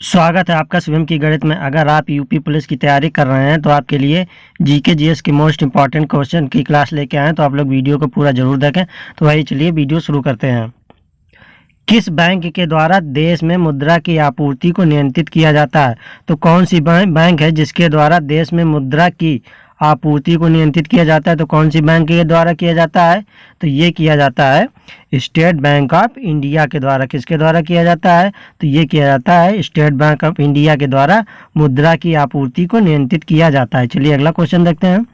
स्वागत है आपका स्वयं की गणित में। अगर आप यूपी पुलिस की तैयारी कर रहे हैं तो आपके लिए जीके जीएस के मोस्ट इंपॉर्टेंट क्वेश्चन की क्लास लेके आए हैं, तो आप लोग वीडियो को पूरा जरूर देखें। तो वही चलिए वीडियो शुरू करते हैं। किस बैंक के द्वारा देश में मुद्रा की आपूर्ति को नियंत्रित किया जाता है? तो कौन सी बैंक है जिसके द्वारा देश में मुद्रा की आपूर्ति को नियंत्रित किया जाता है? तो कौन सी बैंक के द्वारा किया जाता है? तो ये किया जाता है स्टेट बैंक ऑफ इंडिया के द्वारा। किसके द्वारा किया जाता है? तो ये किया जाता है स्टेट बैंक ऑफ इंडिया के द्वारा मुद्रा की आपूर्ति को नियंत्रित किया जाता है। चलिए अगला क्वेश्चन देखते हैं।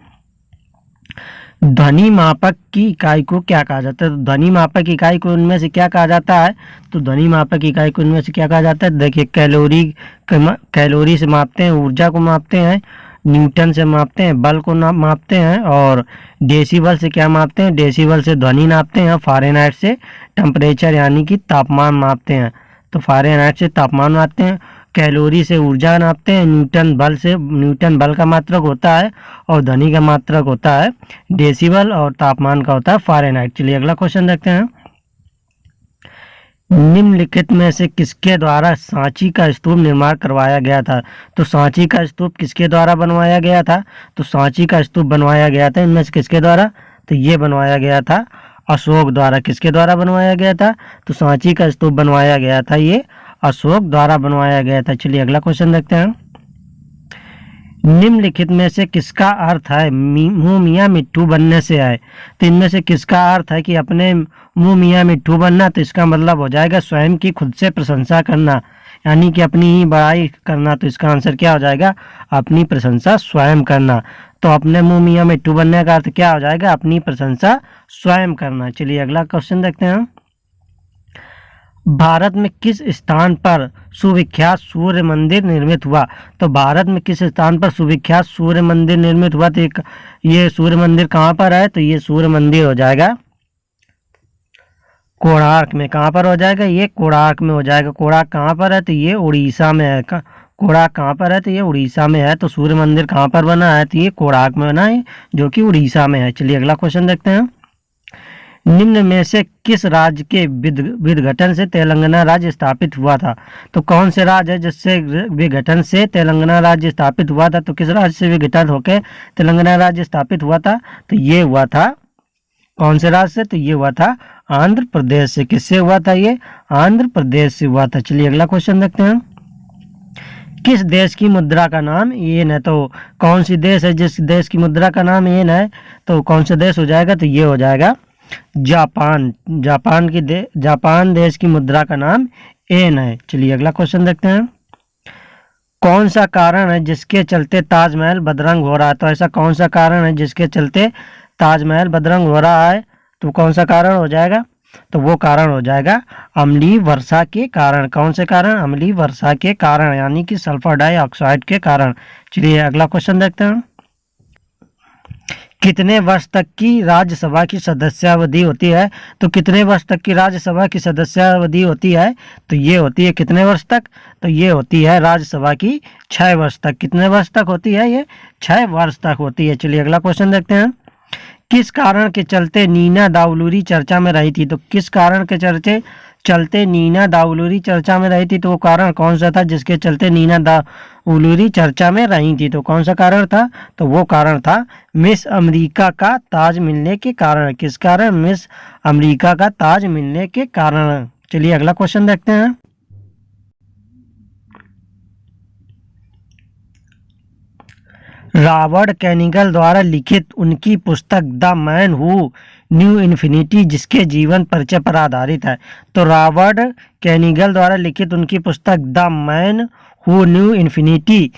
ध्वनि मापक की इकाई को क्या कहा जाता है? तो ध्वनि मापक इकाई को उनमें से क्या कहा जाता है? तो ध्वनि मापक इकाई को उनमें से क्या कहा जाता है? देखिए, कैलोरी से मापते हैं, ऊर्जा को मापते हैं, न्यूटन से मापते हैं, बल को मापते हैं, और डेसिबल से क्या मापते हैं? डेसिबल से ध्वनि नापते हैं, फ़ारेनहाइट से टेम्परेचर यानी कि तापमान मापते हैं। तो फ़ारेनहाइट से तापमान मापते हैं, कैलोरी से ऊर्जा नापते हैं, न्यूटन बल का मात्रक होता है, और ध्वनि का मात्रक होता है डेसिबल, और तापमान का होता है फ़ारेनहाइट। चलिए अगला क्वेश्चन देखते हैं। निम्नलिखित में से किसके द्वारा सांची का स्तूप निर्माण करवाया गया था? तो सांची का स्तूप किसके द्वारा बनवाया गया था? तो सांची का स्तूप बनवाया गया था इनमें से किसके द्वारा? तो ये बनवाया गया था अशोक द्वारा। किसके द्वारा बनवाया गया था? तो सांची का स्तूप बनवाया गया था ये अशोक द्वारा बनवाया गया था। चलिए अगला क्वेश्चन देखते हैं। निम्नलिखित में से किसका अर्थ है मुंह मियाँ मिट्ठू बनने से आए? तो इनमें से किसका अर्थ है कि अपने मुंह मियाँ मिट्ठू बनना? तो इसका मतलब हो जाएगा स्वयं की खुद से प्रशंसा करना, यानी कि अपनी ही बड़ाई करना। तो इसका आंसर क्या हो जाएगा? अपनी प्रशंसा स्वयं करना। तो अपने मुंह मियाँ मिट्ठू बनने का अर्थ क्या हो जाएगा? अपनी प्रशंसा स्वयं करना। चलिए अगला क्वेश्चन देखते हैं। भारत में किस स्थान पर सुविख्यात सूर्य मंदिर निर्मित हुआ? तो भारत में किस स्थान पर सुविख्यात सूर्य मंदिर निर्मित हुआ? तो ये सूर्य मंदिर कहाँ पर है? तो ये सूर्य मंदिर हो जाएगा कोणार्क में। कहाँ पर हो जाएगा? ये कोणार्क में हो जाएगा। कोणार्क कहाँ पर है? तो ये उड़ीसा में है। कोणार्क कहाँ पर है? तो ये उड़ीसा में है। तो सूर्य मंदिर कहाँ पर बना है? तो ये कोणार्क में बना है, जो कि उड़ीसा में है। चलिए अगला क्वेश्चन देखते हैं। निम्न में से किस राज्य के विघटन से तेलंगाना राज्य स्थापित हुआ था? तो कौन से राज्य है जिससे विघटन से तेलंगाना राज्य स्थापित हुआ था? तो किस राज्य से विघटन होकर तेलंगाना राज्य स्थापित हुआ था? तो ये हुआ था कौन से राज्य से? तो ये हुआ था आंध्र प्रदेश से। किससे हुआ था? ये आंध्र प्रदेश से हुआ था। चलिए अगला क्वेश्चन देखते हैं। किस देश की मुद्रा का नाम येन है? तो कौन सी देश है जिस देश की मुद्रा का नाम येन है? तो कौन सा देश हो जाएगा? तो ये हो जाएगा जापान। जापान देश की मुद्रा का नाम येन है। चलिए अगला क्वेश्चन देखते हैं। कौन सा कारण है जिसके चलते ताजमहल बदरंग हो रहा है? तो ऐसा कौन सा कारण है जिसके चलते ताजमहल बदरंग हो रहा है? तो कौन सा कारण हो जाएगा? तो वो कारण हो जाएगा अम्लीय वर्षा के कारण। कौन से कारण? अम्लीय वर्षा के कारण, यानी कि सल्फर डाइऑक्साइड के कारण। चलिए अगला क्वेश्चन देखते हैं। कितने वर्ष तक की राज्यसभा की सदस्यावधि होती है? तो कितने वर्ष तक की राज्यसभा की सदस्यावधि होती है? तो ये होती है कितने वर्ष तक? तो ये होती है राज्यसभा की 6 वर्ष तक। कितने वर्ष तक होती है? ये 6 वर्ष तक होती है। चलिए अगला क्वेश्चन देखते हैं। किस कारण के चलते नीना दाउलूरी चर्चा में रही थी? तो किस कारण के चलते नीना दाउलूरी चर्चा में रही थी? तो वो कारण कौन सा था जिसके चलते नीना दाउलूरी चर्चा में रही थी? तो कौन सा कारण था? तो वो कारण था मिस अमेरिका का ताज मिलने के कारण। किस कारण? मिस अमेरिका का ताज मिलने के कारण। चलिए अगला क्वेश्चन देखते हैं। रॉबर्ट कैनिगल द्वारा लिखित उनकी पुस्तक the man who new infinity जिसके जीवन परिचय पर आधारित है? तो रॉबर्ट कैनिगल द्वारा लिखित उनकी पुस्तक the man who new infinity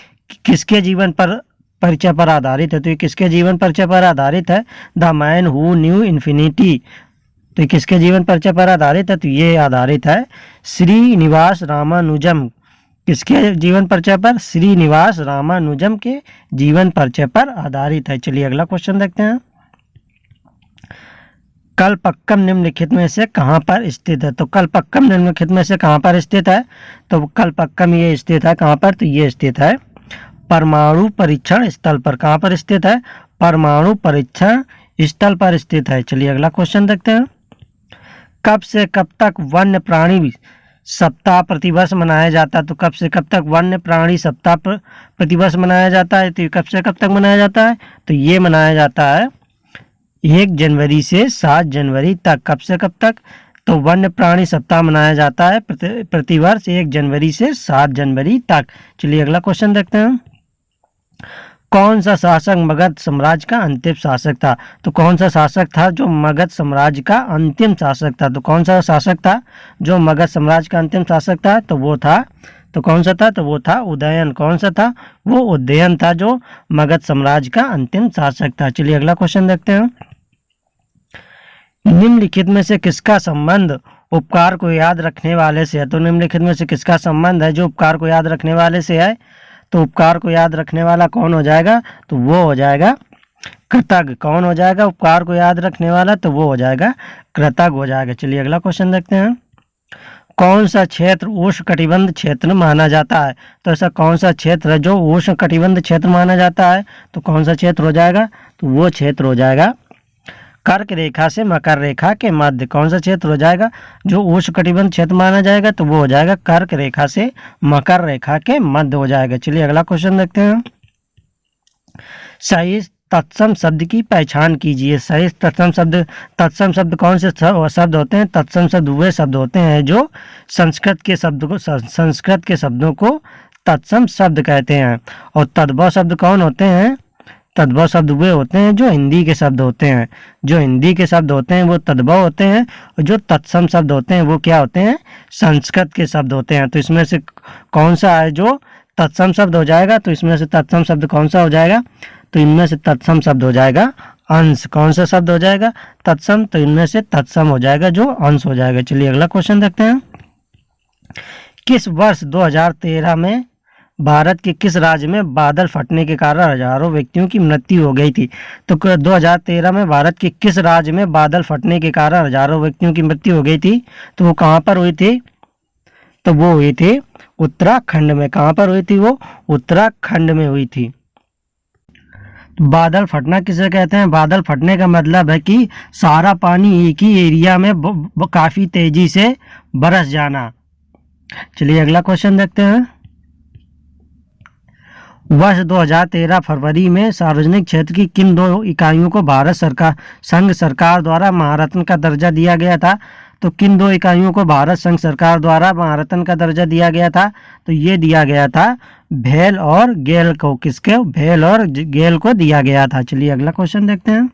किसके जीवन पर परिचय पर आधारित है? तो ये किसके जीवन परिचय पर आधारित है? The man who new infinity. तो ये किसके जीवन परिचय पर आधारित है? तो ये आधारित है श्रीनिवास रामानुजम। किसके जीवन परिचय पर? श्रीनिवास रामानुजम के जीवन परिचय पर आधारित है। चलिए अगला क्वेश्चन देखते हैं। कलपक्कम निम्नलिखित में से कहाँ पर स्थित है? तो कलपक्कम निम्नलिखित में से कहाँ पर स्थित है? तो कलपक्कम ये स्थित है कहाँ पर? तो ये स्थित है परमाणु परीक्षण स्थल पर। कहाँ पर स्थित है? परमाणु परीक्षण स्थल पर स्थित है। चलिए अगला क्वेश्चन देखते हैं। कब से कब तक वन्य प्राणी सप्ताह प्रतिवर्ष मनाया जाता है, तो कब से कब तक वन्य प्राणी सप्ताह प्रतिवर्ष मनाया जाता है? तो ये कब से कब तक मनाया जाता है? तो ये मनाया जाता है 1 जनवरी से 7 जनवरी तक। कब से कब तक? तो वन्य प्राणी सप्ताह मनाया जाता है प्रतिवर्ष 1 जनवरी से 7 जनवरी तक। चलिए अगला क्वेश्चन देखते हैं। कौन सा शासक मगध साम्राज्य का अंतिम शासक था? तो कौन सा शासक था जो मगध साम्राज्य का अंतिम शासक था? तो कौन सा शासक था जो मगध साम्राज्य का अंतिम शासक था? तो वो था, तो कौन सा था? तो वो था उदयन। कौन सा था? वो उदयन था जो मगध साम्राज्य का अंतिम शासक था। चलिए अगला क्वेश्चन देखते हैं। निम्नलिखित में से किसका संबंध उपकार को याद रखने वाले से है? तो निम्नलिखित में से किसका संबंध है जो उपकार को याद रखने वाले से है? तो उपकार को याद रखने वाला कौन हो जाएगा? तो वो हो जाएगा कृतज्ञ। कौन हो जाएगा उपकार को याद रखने वाला? तो वो हो जाएगा कृतज्ञ हो जाएगा। चलिए अगला क्वेश्चन देखते हैं। कौन सा क्षेत्र उष्णकटिबंध क्षेत्र माना जाता है? तो ऐसा कौन सा क्षेत्र है जो उष्णकटिबंध क्षेत्र माना जाता है? तो कौन सा क्षेत्र हो जाएगा? तो वो क्षेत्र हो जाएगा कर्क रेखा से मकर रेखा के मध्य। कौन सा क्षेत्र हो जाएगा जो उष्णकटिबंध क्षेत्र माना जाएगा? तो वो हो जाएगा कर्क रेखा से मकर रेखा के मध्य हो जाएगा। चलिए अगला क्वेश्चन देखते हैं। सही तत्सम शब्द की पहचान कीजिए। सही तत्सम शब्द कौन से शब्द होते हैं? तत्सम शब्द वे शब्द होते हैं जो संस्कृत के शब्दों को तत्सम शब्द कहते हैं। और तद्भव शब्द कौन होते हैं? तद्भव शब्द वे होते हैं जो हिंदी के शब्द होते हैं। जो हिंदी के शब्द होते हैं वो तद्भव होते हैं, और जो तत्सम शब्द होते हैं वो क्या होते हैं? संस्कृत के शब्द होते हैं। तो इसमें से कौन सा है जो तत्सम शब्द हो जाएगा? तो इसमें से तत्सम शब्द कौन सा हो जाएगा? तो इनमें से तत्सम शब्द हो जाएगा अंश। कौन सा शब्द हो जाएगा? तत्सम। तो इनमें से तत्सम हो जाएगा जो अंश हो जाएगा। चलिए अगला क्वेश्चन देखते हैं। किस वर्ष 2013 में भारत के किस राज्य में बादल फटने के कारण हजारों व्यक्तियों की मृत्यु हो गई थी? तो 2013 में भारत के किस राज्य में बादल फटने के कारण हजारों व्यक्तियों की मृत्यु हो गई थी? तो वो कहाँ पर हुई थी? तो वो हुई थी उत्तराखंड में। कहाँ पर हुई थी वो? उत्तराखंड में हुई थी। बादल फटना किसे कहते हैं? बादल फटने का मतलब है कि सारा पानी एक ही एरिया में काफी तेजी से बरस जाना। चलिए अगला क्वेश्चन देखते हैं। वर्ष 2013 फरवरी में सार्वजनिक क्षेत्र की किन 2 इकाइयों को भारत संघ सरकार द्वारा महारत्न का दर्जा दिया गया था? तो किन 2 इकाइयों को भारत संघ सरकार द्वारा महारत्न का दर्जा दिया गया था? तो ये दिया गया था भेल और गेल को। किसके? भेल और गेल को दिया गया था। चलिए अगला क्वेश्चन देखते हैं।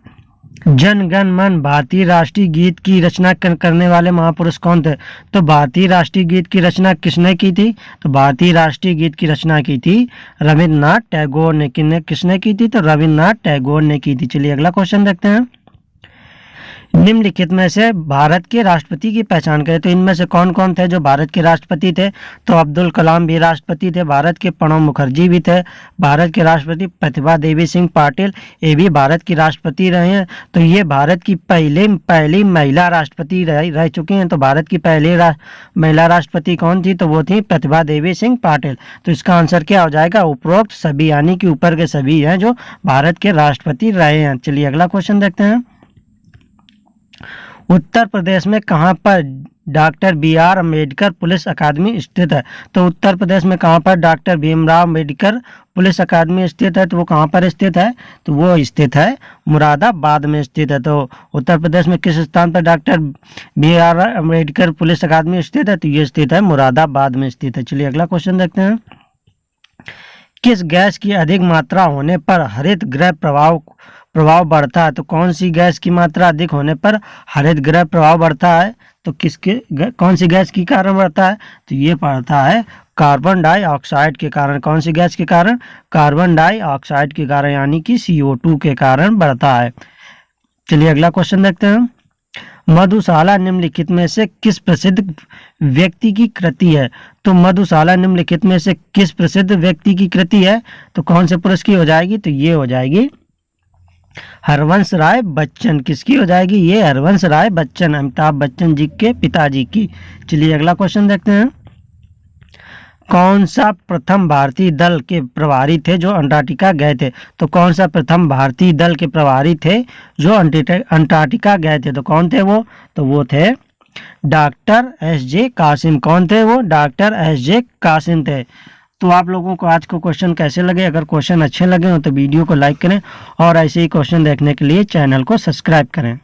जन गण मन भारतीय राष्ट्रीय गीत की रचना करने वाले महापुरुष कौन थे? तो भारतीय राष्ट्रीय गीत की रचना किसने की थी? तो भारतीय राष्ट्रीय गीत की रचना की थी रविन्द्रनाथ टैगोर ने। किसने की थी? तो रविन्द्रनाथ टैगोर ने की थी। चलिए अगला क्वेश्चन देखते हैं। निम्नलिखित में से भारत के राष्ट्रपति की पहचान करें। तो इनमें से कौन कौन थे जो भारत के राष्ट्रपति थे? तो अब्दुल कलाम भी राष्ट्रपति थे, भारत के प्रणब मुखर्जी भी थे, भारत के राष्ट्रपति प्रतिभा देवी सिंह पाटिल ये भी भारत की राष्ट्रपति रहे हैं। तो ये भारत की पहली महिला राष्ट्रपति रह चुकी हैं। तो भारत की पहली महिला राष्ट्रपति कौन थी? तो वो थी प्रतिभा देवी सिंह पाटिल। तो इसका आंसर क्या हो जाएगा? उपरोक्त सभी, यानी कि ऊपर के सभी हैं जो भारत के राष्ट्रपति रहे हैं। चलिए अगला क्वेश्चन देखते हैं। उत्तर प्रदेश में कहाँ पर डॉक्टर BR अम्बेडकर पुलिस अकादमी स्थित है? तो उत्तर प्रदेश में कहाँ पर डॉक्टर भीमराव अम्बेडकर पुलिस अकादमी स्थित है? तो वो कहाँ पर स्थित है? तो वो स्थित है मुरादाबाद में स्थित है। तो उत्तर प्रदेश में किस स्थान पर डॉक्टर BR अम्बेडकर पुलिस अकादमी स्थित है? तो ये स्थित है मुरादाबाद में स्थित है। चलिए अगला क्वेश्चन देखते हैं। किस गैस की अधिक मात्रा होने पर हरित गृह प्रभाव बढ़ता है? तो कौन सी गैस की मात्रा अधिक होने पर हरित गृह प्रभाव बढ़ता है? तो कौन सी गैस के कारण बढ़ता है? तो ये बढ़ता है कार्बन डाइऑक्साइड के कारण। कौन सी गैस के कारण? कार्बन डाइऑक्साइड के कारण, यानी कि CO2 के कारण बढ़ता है। चलिए अगला क्वेश्चन देखते हैं। मधुशाला निम्नलिखित में से किस प्रसिद्ध व्यक्ति की कृति है? तो मधुशाला निम्नलिखित में से किस प्रसिद्ध व्यक्ति की कृति है? तो कौन से पुरुष की हो जाएगी? तो ये हो जाएगी हरवंश राय बच्चन। किसकी हो जाएगी? ये हरवंश राय बच्चन, अमिताभ बच्चन जी के पिताजी की। चलिए अगला क्वेश्चन देखते हैं। कौन सा प्रथम भारतीय दल के प्रभारी थे जो अंटार्कटिका गए थे? तो कौन सा प्रथम भारतीय दल के प्रभारी थे जो अंटार्कटिका गए थे? तो कौन थे वो? तो वो थे डॉक्टर एस जे कासिम। कौन थे वो? डॉक्टर एस जे कासिम थे। तो आप लोगों को आज को क्वेश्चन कैसे लगे? अगर क्वेश्चन अच्छे लगे हो तो वीडियो को लाइक करें और ऐसे ही क्वेश्चन देखने के लिए चैनल को सब्सक्राइब करें।